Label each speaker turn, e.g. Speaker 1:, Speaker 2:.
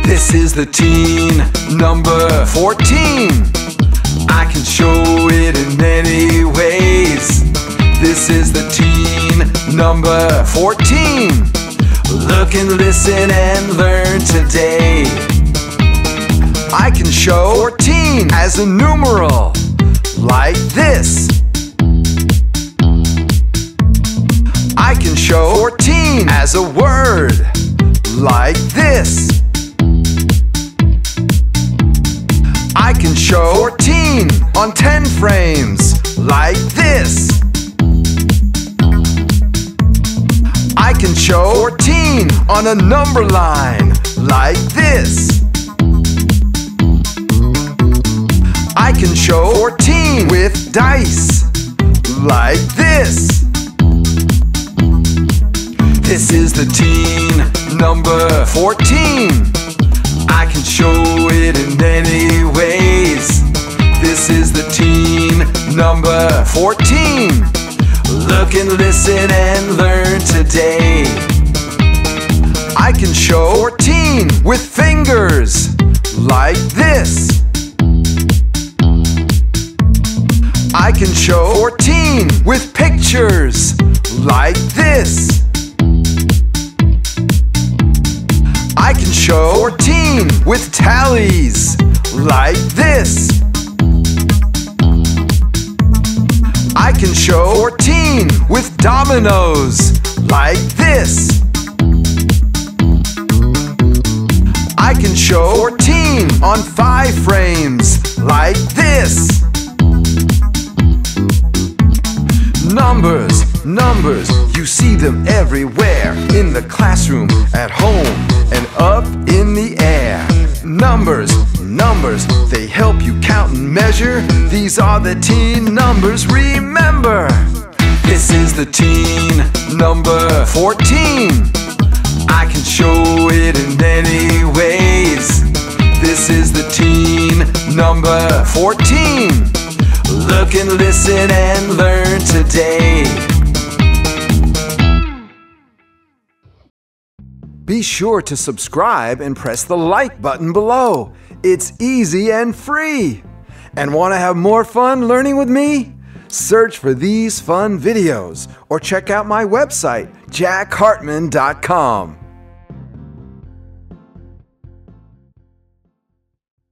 Speaker 1: This is the teen number 14. I can show it in many ways. This is the teen number 14. Look and listen and learn today. I can show 14 as a numeral, like this. I can show 14 as a word, like this. I can show 14 on 10 frames, like this. I can show 14 on a number line, like this. I can show 14 with dice, like this. This is the teen number 14. I can show it in many ways. This is the teen number 14. Look and listen and learn today. I can show 14 with fingers, like this. I can show 14 with pictures, like this. I can show 14 with tallies, like this. I can show 14 with dominoes, like this. I can show 14 on 5 frames, like this. Numbers, you see them everywhere, in the classroom, at home, and up in the air. Numbers, they help you count and measure. These are the teen numbers, remember. This is the teen number 14. I can show it in many ways. This is the teen number 14. Look and listen and learn today. Be sure to subscribe and press the like button below. It's easy and free. And want to have more fun learning with me? Search for these fun videos or check out my website, jackhartman.com.